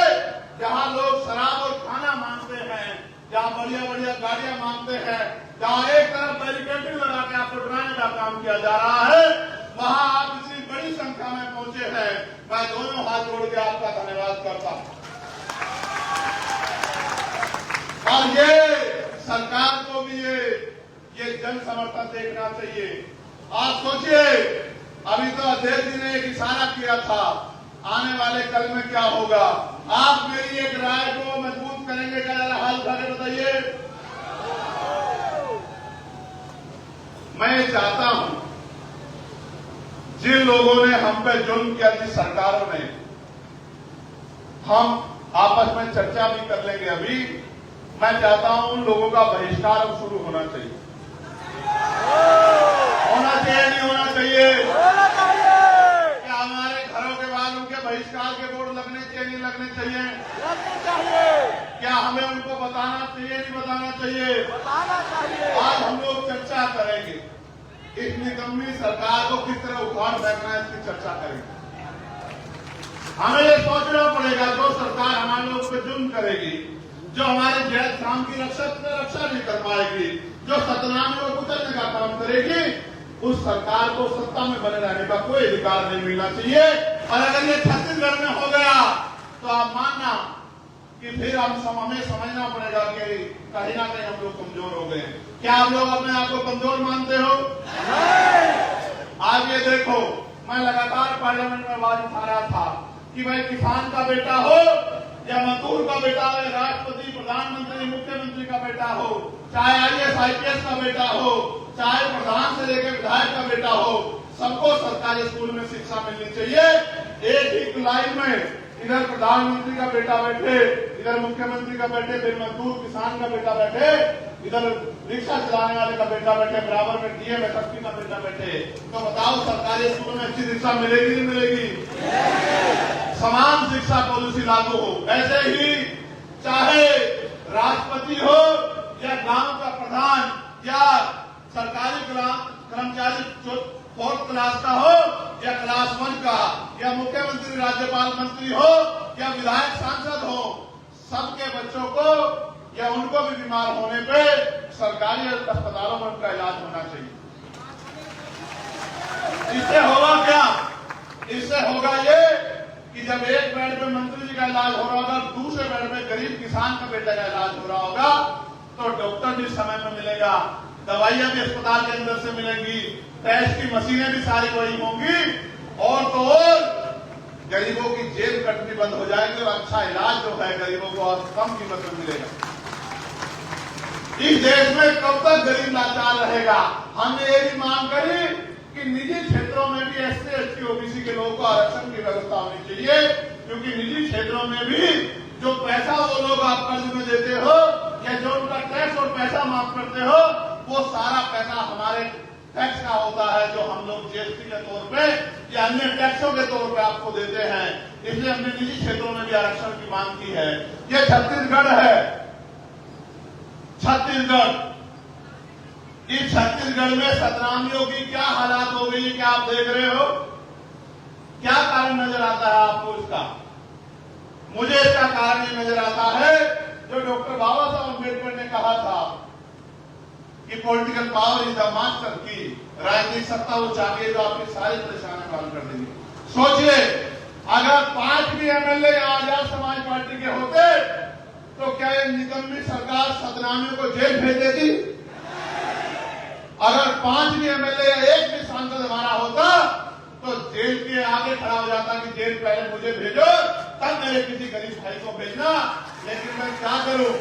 जहां लोग शराब और खाना मांगते हैं, जहां बढ़िया बढ़िया गाड़ियां मांगते हैं, जहां एक तरफ बैरिकेडिंग लगा के आपको डराने का काम किया जा रहा है, वहां आप इतनी बड़ी संख्या में पहुंचे हैं। मैं दोनों हाथ जोड़ के आपका धन्यवाद करता हूं। और ये सरकार को भी ये जन समर्थन देखना चाहिए। आप सोचिए, अभी तो अध्यक्ष जी ने एक इशारा किया था, आने वाले कल में क्या होगा। आप मेरी एक राय को मजबूत करेंगे क्या? जरा हाल उठा के बताइए। मैं चाहता हूं, जिन लोगों ने हम पे जुल्म किया, जिस सरकारों ने, हम आपस में चर्चा भी कर लेंगे। अभी मैं चाहता हूं उन लोगों का बहिष्कार अब शुरू होना चाहिए। होना चाहिए नहीं होना चाहिए? क्या हमारे घरों के बाहर उनके बहिष्कार के बोर्ड लगने चाहिए नहीं लगने चाहिए? क्या हमें उनको बताना चाहिए नहीं बताना चाहिए? आज हम लोग चर्चा करेंगे, इस निकम्मी सरकार को किस तरह उखाड़ फेंकना है, इसकी चर्चा करेंगे। हमें ये सोचना पड़ेगा, जो सरकार हमारे लोग पे जुल्म करेगी, जो हमारे जैत काम की रक्षा नहीं कर पाएगी, जो सतनामियों को कुचलने का काम करेगी, उस सरकार को सत्ता में बने रहने का कोई अधिकार नहीं मिलना चाहिए। और अगर ये छत्तीसगढ़ में हो गया तो आप मानना कि फिर हमें समझना पड़ेगा कि कहीं ना कहीं हम लोग कमजोर हो गए। क्या आप लोग अपने आप को कमजोर मानते हो? आज ये देखो, मैं लगातार पार्लियामेंट में आवाज उठा रहा था कि भाई किसान का बेटा हो या मजदूर का बेटा हो, राष्ट्रपति, प्रधानमंत्री, मुख्यमंत्री का बेटा हो, चाहे IAS IPS का बेटा हो, चाहे प्रधान से लेकर विधायक का बेटा हो, सबको सरकारी स्कूल में शिक्षा मिलनी चाहिए। एक ही लाइन में इधर प्रधानमंत्री का बेटा बैठे, इधर मुख्यमंत्री का बैठे, फिर मजदूर किसान का बेटा बैठे, इधर रिक्शा चलाने वाले का बेटा बैठे, बराबर में DM SSP का बेटा बैठे। तो बताओ सरकारी स्कूल में अच्छी शिक्षा मिलेगी नहीं मिलेगी? समान शिक्षा पॉलिसी लागू हो। ऐसे ही चाहे राष्ट्रपति हो या गांव का प्रधान या सरकारी कर्मचारी 4th क्लास का हो या क्लास 1 का, या मुख्यमंत्री राज्यपाल मंत्री हो या विधायक सांसद हो, सबके बच्चों को या उनको भी बीमार होने पे सरकारी अस्पतालों में उनका इलाज होना चाहिए। इससे होगा क्या? इससे होगा ये कि जब एक बेड पे मंत्री जी का इलाज हो रहा होगा, दूसरे बेड पे गरीब किसान का बेटा का इलाज हो रहा होगा, तो डॉक्टर भी समय में मिलेगा, दवाइयां भी अस्पताल के अंदर से मिलेंगी, टेस्ट की मशीनें भी सारी वही होंगी, और तो और गरीबों की जेब कटनी बंद हो जाएगी और अच्छा इलाज जो है गरीबों को और कम कीमत में मिलेगा। इस देश में कब तक गरीब लाचार रहेगा? हमने ये भी मांग करी कि निजी क्षेत्रों में भी SC ST OBC के लोगों को आरक्षण की व्यवस्था होनी चाहिए, क्योंकि निजी क्षेत्रों में भी जो पैसा वो लोग आप कर्ज में देते हो या जो उनका टैक्स और पैसा माफ करते हो, वो सारा पैसा हमारे टैक्स का होता है, जो हम लोग GST के तौर पे या अन्य टैक्सों के तौर पे आपको देते हैं। इसलिए हमने निजी क्षेत्रों में भी आरक्षण की मांग की है। ये छत्तीसगढ़ है, छत्तीसगढ़। इस छत्तीसगढ़ में सतनामियों की क्या हालात हो गई, क्या आप देख रहे हो? क्या कारण नजर आता है आपको इसका? मुझे इसका कारण ये नजर आता है जो डॉक्टर बाबा साहब अम्बेडकर ने कहा था कि political power is the master की, राजनीतिक सत्ता वो चाहती है जो आपकी सारी परेशानियां हल कर देगी। सोचिए, अगर 5 भी एमएलए आजाद समाज पार्टी के होते तो क्या ये निकम्मी सरकार सदनामियों को जेल भेज देती? अगर 5 भी एमएलए या 1 भी सांसद हमारा होता तो जेल के आगे खड़ा हो जाता कि जेल पहले मुझे भेजो, तब मेरे किसी गरीब भाई को भेजना। लेकिन मैं क्या करूं,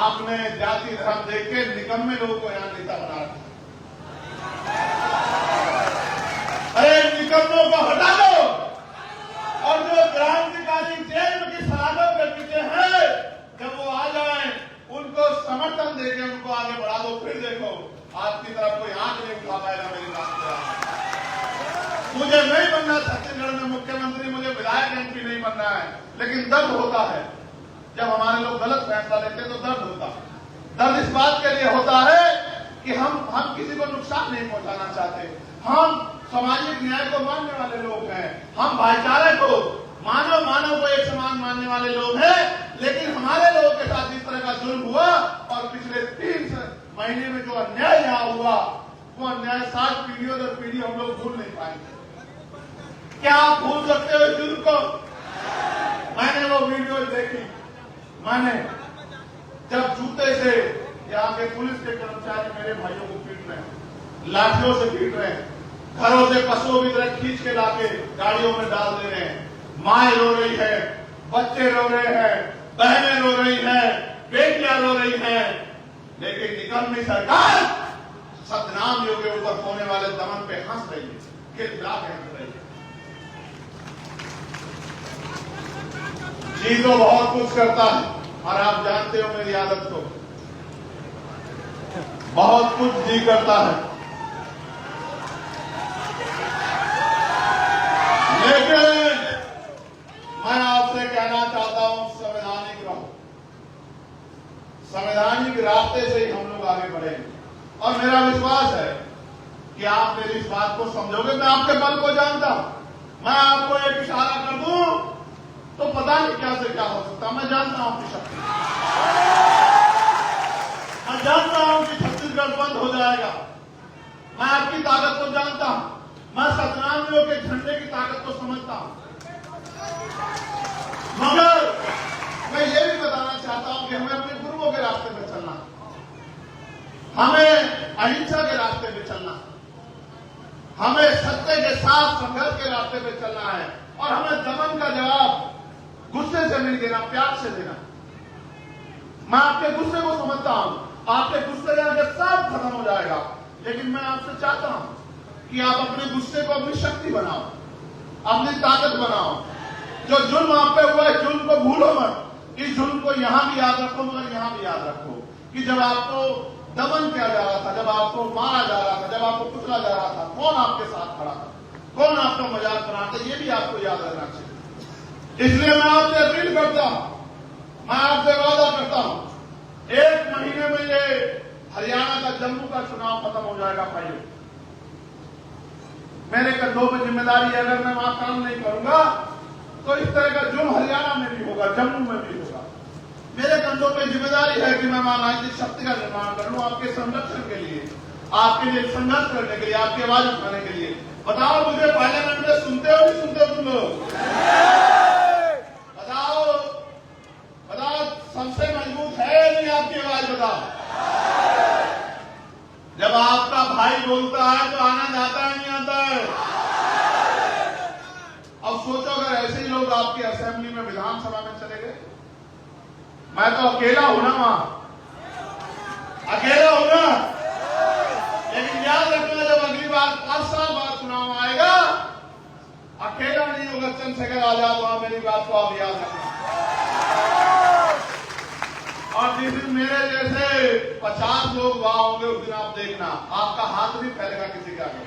आपने जाति धर्म देख के निकम्मे लोगों को यहां नेता बना रखा। अरे निकम्मों को हटा दो, और जो क्रांतिकारी जेल की सलाखों के पीछे है, जब वो आ जाए उनको समर्थन देके उनको आगे बढ़ा दो। फिर देखो आपकी तरफ कोई आंख नहीं उठा पाएगा। मेरी बात को मुझे नहीं बनना छत्तीसगढ़ में मुख्यमंत्री, मुझे विधायक एमपी नहीं बनना है, लेकिन दर्द होता है जब हमारे लोग गलत फैसला लेते हैं तो दर्द होता है। दर्द इस बात के लिए होता है कि हम किसी को नुकसान नहीं पहुंचाना चाहते। हम सामाजिक न्याय को मानने वाले लोग हैं, हम भाईचारे को, मानव को एक समान मानने वाले लोग हैं। लेकिन हमारे लोगों के साथ इस तरह का जुल्म हुआ और पिछले 3 महीने में जो अन्याय यहाँ हुआ, वो अन्याय 7 पीढ़ियों दर पीढ़ी हम लोग भूल नहीं पाएंगे। क्या आप भूल सकते हो जुल्म को? मैंने वो वीडियो देखी, मैंने जब जूते से यहाँ के पुलिस के कर्मचारी मेरे भाइयों को पीट रहे हैं, लाठियों से पीट रहे हैं, घरों से पशुओं की तरह खींच के लाके गाड़ियों में डाल दे रहे हैं। माए रो रही है, बच्चे रो रहे हैं, बहनें रो रही हैं, बेटियां रो रही हैं, लेकिन निकम्मी सरकार सदनामियों के ऊपर होने वाले दमन पे हंस रही है, खिलखिला के हंस रही है। जी तो बहुत कुछ करता है और आप जानते हो मेरी आदत को, बहुत कुछ जी करता है, लेकिन मैं आपसे कहना चाहता हूं संवैधानिक रहो। संवैधानिक रास्ते से ही हम लोग आगे बढ़ेंगे और मेरा विश्वास है कि आप मेरी इस बात को समझोगे। मैं आपके मन को जानता हूं, मैं आपको एक इशारा कर दूं तो पता नहीं क्या से क्या हो सकता। मैं जानता हूं आपकी शक्ति, मैं जानता हूं कि छत्तीसगढ़ बंद हो जाएगा। मैं आपकी ताकत को जानता हूं, मैं सतनामियों के झंडे की ताकत को समझता हूं। मगर मैं ये भी बताना चाहता हूं कि हमें अपने गुरुओं के रास्ते पे चलना, हमें अहिंसा के रास्ते पे चलना, हमें सत्य के साथ संघर्ष के रास्ते पे चलना है और हमें दमन का जवाब गुस्से से नहीं देना, प्यार से देना। मैं आपके गुस्से को समझता हूं, आपके गुस्से जाके सब खत्म हो जाएगा, लेकिन मैं आपसे चाहता हूं कि आप अपने गुस्से को अपनी शक्ति बनाओ, अपनी ताकत बनाओ। जो जुल्म आप पे हुआ है, जुल्म को भूलो मत। इस जुल्म को यहां भी याद रखो, मगर यहां भी याद रखो कि जब आपको दमन किया जा रहा था, जब आपको मारा जा रहा था, जब आपको कुचला जा रहा था, कौन आपके साथ खड़ा था, कौन आपका मजाक बना था, ये भी आपको याद रखना चाहिए। इसलिए मैं आपसे अपील करता हूं, मैं आपसे वादा करता हूं, 1 महीने में ये हरियाणा का, जम्मू का चुनाव खत्म हो जाएगा। भाइयों, मेरे कंधों पर जिम्मेदारी है, अगर मैं वहां काम नहीं करूंगा तो इस तरह का जुल्म हरियाणा में भी होगा, जम्मू में भी होगा। मेरे कंधों पर जिम्मेदारी है कि मैं वहां राजनीतिक शक्ति का निर्माण कर लूं, आपके संरक्षण के लिए, आपके लिए संघर्ष करने के लिए, आपकी आवाज उठाने के लिए। बताओ मुझे पार्लियामेंट में सुनते हो नहीं सुनते हो तुम लोग? बताओ सबसे मजबूत है नहीं आपकी आवाज? बताओ। जब आपका भाई बोलता है तो आनंद आता है नहीं आता है? अब सोचो अगर ऐसे ही लोग आपकी असेंबली में, विधानसभा में चले गए। मैं तो अकेला हूं ना वहां, अकेला हूं ना, लेकिन याद रखना जब अगली बार 5 साल बाद चुनाव आएगा, अकेला नहीं होगा चंद्रशेखर आजाद वहां। मेरी बात को आप याद रखना। और जिस दिन मेरे जैसे 50 लोग वहां होंगे, उस दिन आप देखना आपका हाथ नहीं फैलेगा किसी के आगे।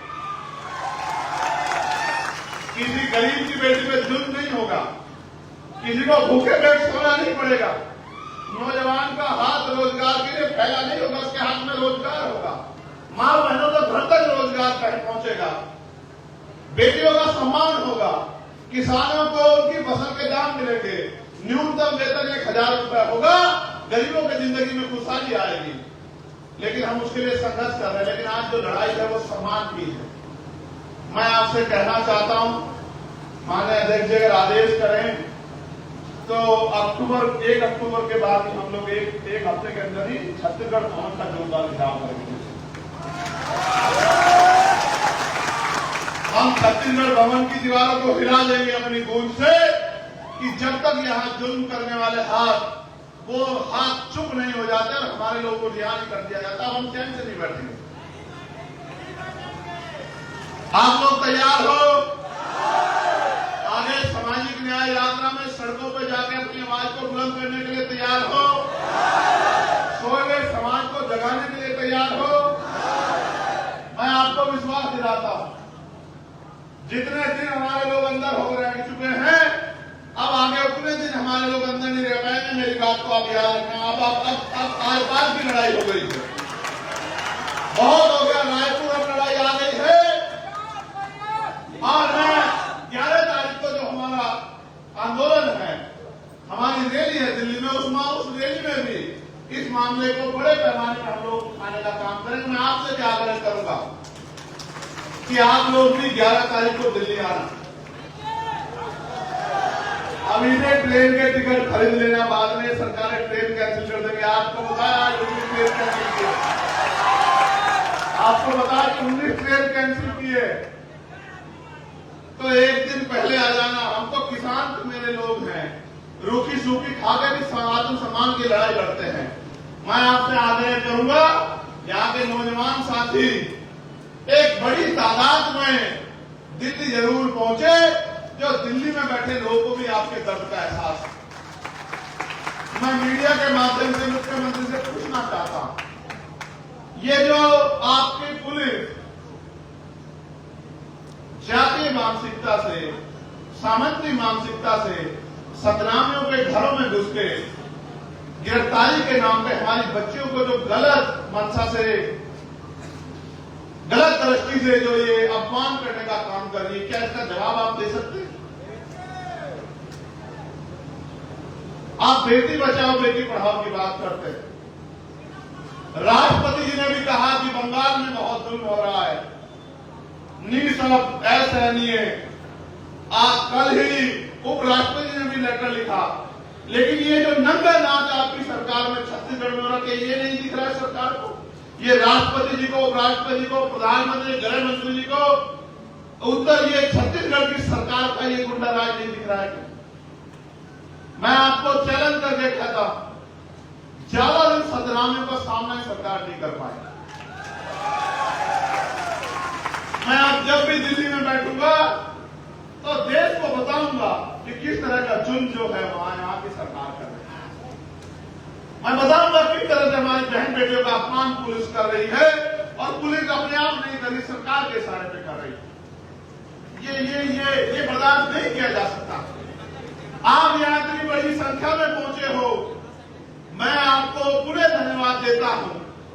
किसी गरीब की बेटी पे जुल्म नहीं होगा, किसी को भूखे पेट सोना नहीं पड़ेगा, नौजवान का हाथ रोजगार के लिए फैला नहीं होगा, उसके हाथ में रोजगार होगा, मां बहनों का घर तक रोजगार पहुंचेगा, बेटियों का सम्मान होगा, किसानों को उनकी फसल के दाम मिलेंगे, न्यूनतम वेतन 1000 रुपए होगा, गरीबों की जिंदगी में खुशहाली आएगी। लेकिन हम उसके लिए संघर्ष कर रहे हैं। लेकिन आज जो लड़ाई है वो सम्मान की है। मैं आपसे कहना चाहता हूं, माननीय अध्यक्ष जी अगर आदेश करें तो 1 अक्टूबर के बाद ही हम लोग एक हफ्ते के अंदर ही छत्तीसगढ़ भवन का जोरदार घेराव करेंगे। हम छत्तीसगढ़ भवन की दीवारों को हिला देंगे अपनी गूंज से कि जब तक यहां जुल्म करने वाले वो हाथ चुप नहीं हो जाते और हमारे लोगों को रिहा नहीं कर दिया जाता, हम चैन से नहीं बैठेंगे। आप लोग तैयार हो? आगे सामाजिक न्याय यात्रा में सड़कों पर जाकर अपनी आवाज को बुलंद करने के लिए तैयार हो? सोए हुए समाज को जगाने के लिए तैयार हो? मैं आपको विश्वास दिलाता हूं, जितने दिन हमारे लोग अंदर हो रह चुके हैं, अब आगे उतने दिन हमारे लोग अंदर नहीं रह पाएंगे। मेरी बात को आप याद रखना। अब आर पार की लड़ाई हो गई है, बहुत हो गया। रायपुर अब लड़ाई आ गई है और मैं 11 तारीख को जो हमारा आंदोलन है, हमारी रैली है दिल्ली में, उस रैली में भी इस मामले को बड़े पैमाने पर हम लोग उठाने का काम करेंगे। मैं आपसे भी आग्रह करूंगा कि आप लोग भी 11 तारीख को दिल्ली आना। अभी से ट्रेन के टिकट खरीद लेना, बाद में सरकारें ट्रेन कैंसिल कर देंगे। आपको बताया 19 ट्रेन कैंसिल की, आपको बताया कि 19 ट्रेन कैंसिल की है, तो एक दिन पहले आ जाना। हम तो किसान तो मेरे लोग हैं, रूखी सूखी खाकर भी आत्म सम्मान की लड़ाई लड़ते हैं। मैं आपसे आग्रह करूंगा, यहाँ के नौजवान साथी एक बड़ी तादाद में दिल्ली जरूर पहुंचे, जो दिल्ली में बैठे लोगों को भी आपके दर्द का एहसास है। मैं मीडिया के माध्यम से मुख्यमंत्री से पूछना चाहता हूं, ये जो आपकी पुलिस जातीय मानसिकता से, सामंती मानसिकता से सतनामियों के घरों में घुस के गिरफ्तारी के नाम पे हमारी बच्चियों को जो गलत मंशा से, गलत दृष्टि से जो ये अपमान करने का काम कर रही है, क्या इसका जवाब आप दे सकते हैं? आप बेटी बचाओ बेटी पढ़ाओ की बात करते हैं। राष्ट्रपति जी ने भी कहा कि बंगाल में बहुत जुल्म हो रहा है, निःशब्द असहनीय। आज कल ही उपराष्ट्रपति जी ने भी लेटर लिखा, लेकिन ये जो नंगा नाच आपकी सरकार में छत्तीसगढ़ में हो रहा है, ये नहीं दिख रहा है सरकार को। ये राष्ट्रपति जी को, उपराष्ट्रपति जी को, प्रधानमंत्री, गृह मंत्री जी को उत्तर ये छत्तीसगढ़ की सरकार का ये गुंडा राज नहीं दिख रहा है। मैं आपको चैलेंज करके कहता हूं, ज्यादा दिन सतनामियों का सामना सरकार नहीं कर पाएगी। मैं अब जब भी दिल्ली में बैठूंगा तो देश को बताऊंगा कि किस तरह का जुल्म जो है वहां यहाँ की सरकार कर रही है। मैं बताऊंगा किस तरह से हमारी बहन बेटियों का अपमान पुलिस कर रही है, और पुलिस अपने आप नहीं कर रही, सरकार के इशारे पे कर रही है। ये बर्दाश्त नहीं किया जा सकता। आप यहाँ इतनी बड़ी संख्या में पहुंचे हो, मैं आपको पूरे धन्यवाद देता हूं।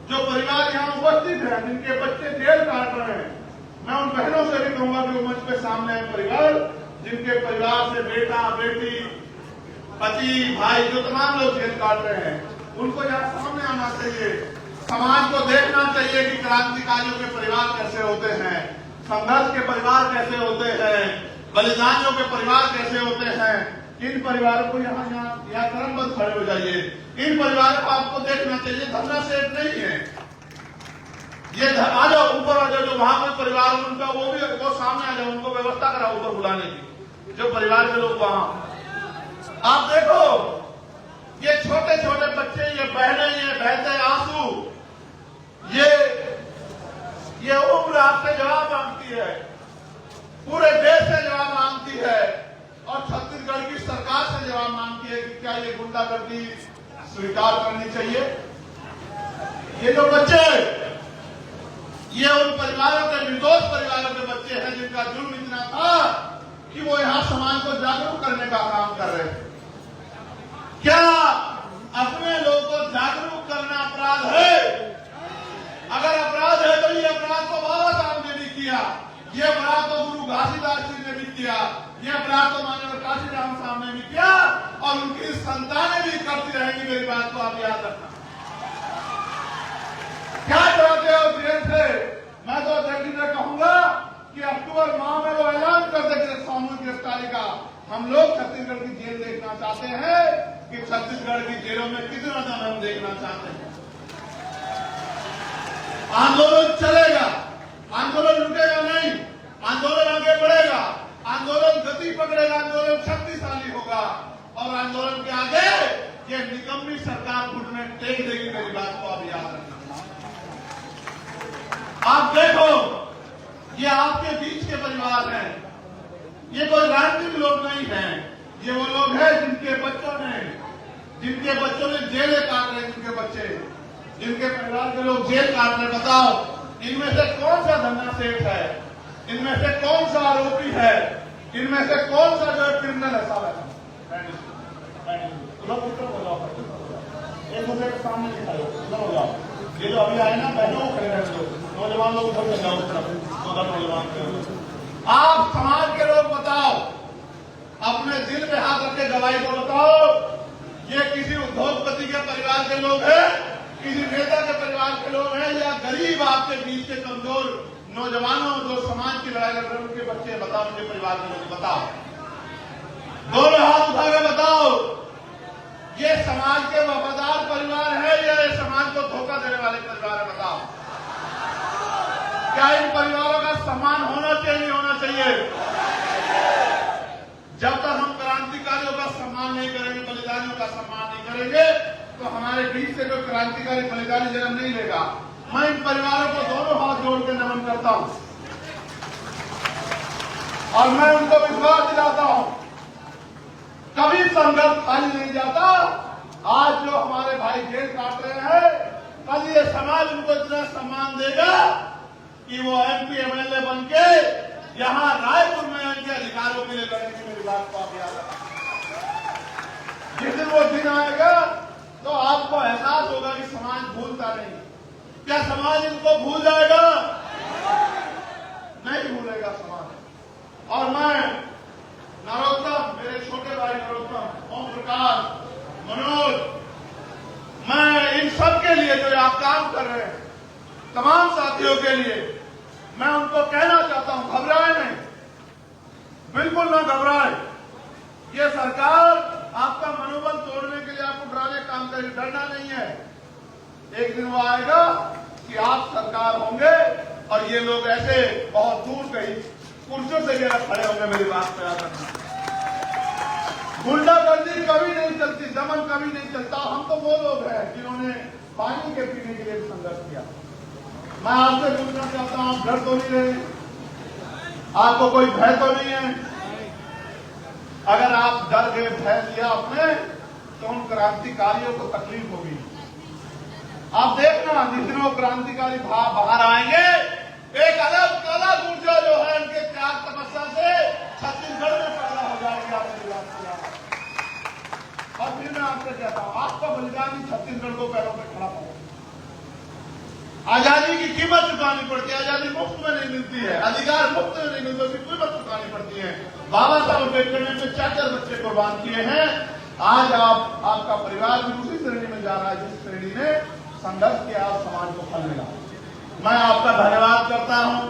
जो परिवार यहाँ उपस्थित है, जिनके बच्चे जेल काट रहे हैं, मैं उन बहनों से भी कहूंगा कि वो मंच पे सामने है परिवार, जिनके परिवार से बेटा बेटी पति भाई जो तमाम लोग जेल काट रहे हैं, उनको यहाँ सामने आना चाहिए। समाज को देखना चाहिए कि क्रांतिकारियों के परिवार कैसे होते हैं, संघर्ष के परिवार कैसे होते हैं, बलिदानियों के परिवार कैसे होते हैं। इन परिवारों को यहाँ क्रमबद्ध खड़े हो जाइए। इन परिवारों को आपको देखना चाहिए, धरना सेठ नहीं है ये। आ जाओ ऊपर, आ जाओ, जो वहां पर परिवार उनका वो सामने आ जाओ, उनको व्यवस्था कराओ ऊपर बुलाने की, जो परिवार के लोग वहां। आप देखो ये छोटे छोटे बच्चे, ये बहने, ये बहते आंसू, ये उम्र आपसे जवाब मांगती है, पूरे देश से जवाब मांगती है, और छत्तीसगढ़ की सरकार से जवाब मांगती है कि क्या ये गुंडागर्दी स्वीकार करनी चाहिए। ये जो बच्चे, ये उन परिवारों के, निर्दोष परिवारों के बच्चे हैं जिनका जुर्म इतना था कि वो यहाँ समाज को जागरूक करने का काम कर रहे थे। क्या अपने लोगों को जागरूक करना अपराध है? अगर अपराध है तो ये अपराध को बाबा साहब ने भी किया, ये अपराध तो गुरु घासीदास जी ने भी किया, ये अपराध तो माननीय काशीराम साहब ने भी किया, और उनकी संतानें भी करती रहेंगी। मेरी बात को आप याद रखना। अक्टूबर माह में वो ऐलान कर देंगे सामूहिक गिरफ्तारी का। हम लोग छत्तीसगढ़ की जेल देखना चाहते हैं कि छत्तीसगढ़ की जेलों में कितना दम हम देखना चाहते हैं। आंदोलन चलेगा, आंदोलन रुकेगा नहीं, आंदोलन आगे बढ़ेगा, आंदोलन गति पकड़ेगा, आंदोलन शक्तिशाली होगा और आंदोलन के आगे ये निकम्मी सरकार घुटने टेक देगी। मेरी बात को आप याद रखना। आप देखो, ये आपके बीच के परिवार हैं, ये कोई राजनीतिक लोग नहीं हैं, ये वो लोग हैं जिनके बच्चों ने जेलें काट रहे, जिनके परिवार के लोग जेल काट रहे। बताओ, इनमें से कौन सा धन्ना सेठ है, इनमें से कौन सा आरोपी है, इनमें से कौन सा जो क्रिमिनल है? साहब एक दूसरे के सामने दिखाओ, उधर हो जाओ। ये जो अभी आए ना बहनों खड़े रहे लोग, नौजवान लोग उधर जाओ, उधर नौजवान। आप समाज के लोग बताओ, अपने दिल पे हाथ रख के गवाही को बताओ, ये किसी उद्योगपति के परिवार के लोग हैं, किसी नेता के परिवार के लोग हैं, या गरीब आपके बीच के कमजोर नौजवानों जो समाज की लड़ाई लड़ रहे हैं उनके बच्चे? बताओ, मुझे परिवार के लोग बताओ, दोनों हाथ उठा के बताओ, ये समाज के वफादार परिवार है या ये समाज को धोखा देने वाले परिवार है? बताओ, क्या इन परिवारों का सम्मान होना चाहिए, नहीं होना चाहिए? जब तक हम क्रांतिकारियों का सम्मान नहीं करेंगे, बलिदानियों का सम्मान नहीं करेंगे, तो हमारे बीच से जो क्रांतिकारी बलिदानी जन्म नहीं लेगा। मैं इन परिवारों को दोनों हाथ जोड़ के नमन करता हूं और मैं उनको विश्वास दिलाता हूं, कभी संघर्ष खाली नहीं जाता। आज जो हमारे भाई जेल काट रहे हैं, कल ये समाज उनको इतना सम्मान देगा कि वो MP MLA बन के यहां रायपुर में इनके अधिकारों के लिए लड़ेंगे। मेरी बात को आप याद रखें। जिस दिन वो दिन आएगा तो आपको एहसास होगा कि समाज भूलता नहीं। क्या समाज इनको भूल जाएगा? नहीं भूलेगा समाज। और मैं नरोत्तम, मेरे छोटे भाई नरोत्तम, ओम प्रकाश, मनोज, मैं इन सब के लिए जो आप काम कर रहे हैं, तमाम साथियों के लिए मैं उनको कहना चाहता हूं, घबराए नहीं, बिल्कुल ना घबराए। ये सरकार आपका मनोबल तोड़ने के लिए आपको डराने काम करेगी, डरना नहीं है। एक दिन वो आएगा कि आप सरकार होंगे और ये लोग ऐसे बहुत दूर कहीं कुर्सियों से गिरा खड़े होंगे। मेरी बात पे याद रखना। गुंडागर्दी कभी नहीं चलती, दमन कभी नहीं चलता। हम तो वो लोग हैं जिन्होंने पानी के पीने के लिए संघर्ष किया। मैं आपसे पूछना चाहता हूं, डर तो नहीं रहे? आपको कोई भय तो नहीं है? अगर आप डर गए, भय लिया आपने, तो उन क्रांतिकारियों को तकलीफ होगी। आप देखना, जिस दिन वो क्रांतिकारी बाहर आएंगे, एक अलग ऊर्जा जो है उनके त्याग तपस्या से छत्तीसगढ़ में पैदा हो जाएगी। आपकी बात किया और फिर मैं आपसे कहता हूं, आपका बलिदान ही छत्तीसगढ़ को पैरों पर खड़ा होगा। आजादी की कीमत चुकानी पड़ती है। आजादी मुफ्त में नहीं मिलती है, अधिकार मुफ्त में नहीं मिलते, उसकी कीमत चुकानी पड़ती है। बाबा साहब अम्बेडकर ने अपने 4 बच्चे कुर्बान किए हैं। आज आपका परिवार भी उसी श्रेणी में जा रहा है जिस श्रेणी में संघर्ष के आप समाज को फल मिला। मैं आपका धन्यवाद करता हूं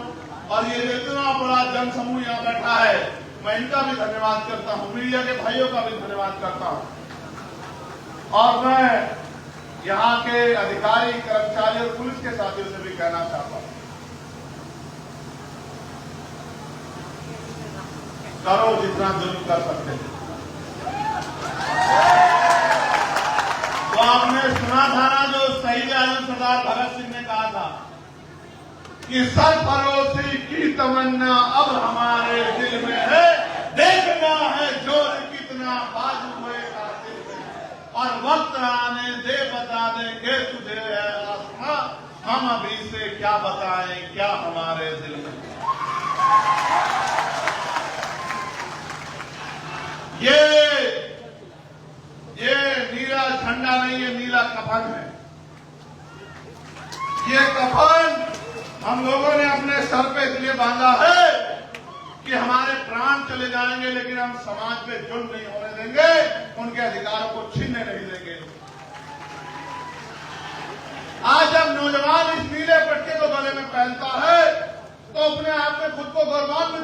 और ये इतना बड़ा जन समूह यहां बैठा है, मैं इनका भी धन्यवाद करता हूं, मीडिया के भाइयों का भी धन्यवाद करता हूं। और मैं यहां के अधिकारी, कर्मचारी और पुलिस के साथियों से भी कहना चाहता हूं, करो जितना जुल्म कर सकते हैं। तो आपने सुना था ना, जो शहीद आजम सरदार भगत सिंह ने कहा था कि सरफरोशी की तमन्ना अब हमारे दिल में है, देखना है जोर कितना बाजू हुए कातिल में, और वक्त आने दे बता दे के तुझे है आसमां, हम अभी से क्या बताएं क्या हमारे दिल में। ये नीला झंडा नहीं है, नीला कफन है। ये कफन हम लोगों ने अपने सर पे इसलिए बांधा है कि हमारे प्राण चले जाएंगे, लेकिन हम समाज पे जुल्म नहीं होने देंगे, उनके अधिकारों को छीनने नहीं देंगे। आज जब नौजवान इस नीले पट्टे को गले में पहनता है तो अपने आप में खुद को गौरवान्वित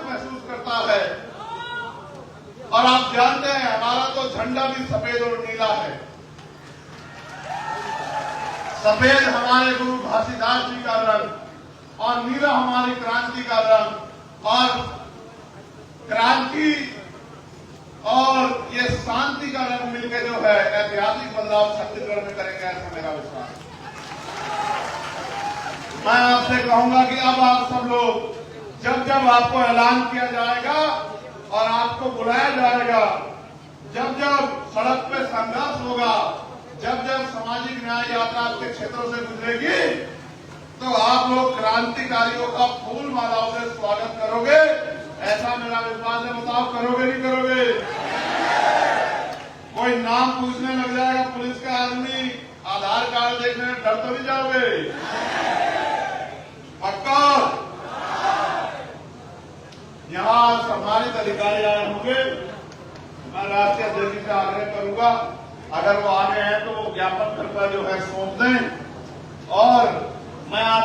झंडा भी सफेद और नीला है। सफेद हमारे गुरु घासीदास जी का रंग और नीला हमारी क्रांति का रंग, और क्रांति और ये शांति का रंग मिलकर जो है ऐतिहासिक बदलाव छत्तीसगढ़ में करेंगे, ऐसा मेरा विश्वास है। मैं आपसे कहूंगा कि अब आप सब लोग जब जब आपको ऐलान किया जाएगा और आपको बुलाया जाएगा, जब जब सड़क पे संघर्ष होगा, जब जब सामाजिक न्याय यात्रा आपके क्षेत्रों से गुजरेगी, तो आप लोग क्रांतिकारियों का फूल मालाओं से स्वागत करोगे, ऐसा मेरा विश्वास है। बताओ, करोगे नहीं करोगे? कोई नाम पूछने लग जाएगा पुलिस का आदमी, आधार कार्ड देखने में डर तो नहीं जाओगे? पक्का? यहाँ सम्मानित अधिकारी आए होंगे, मैं राष्ट्रीय अध्यक्ष से आग्रह करूंगा, अगर वो आगे हैं तो वो ज्ञापन कृपया जो है सौंप दें। और मैं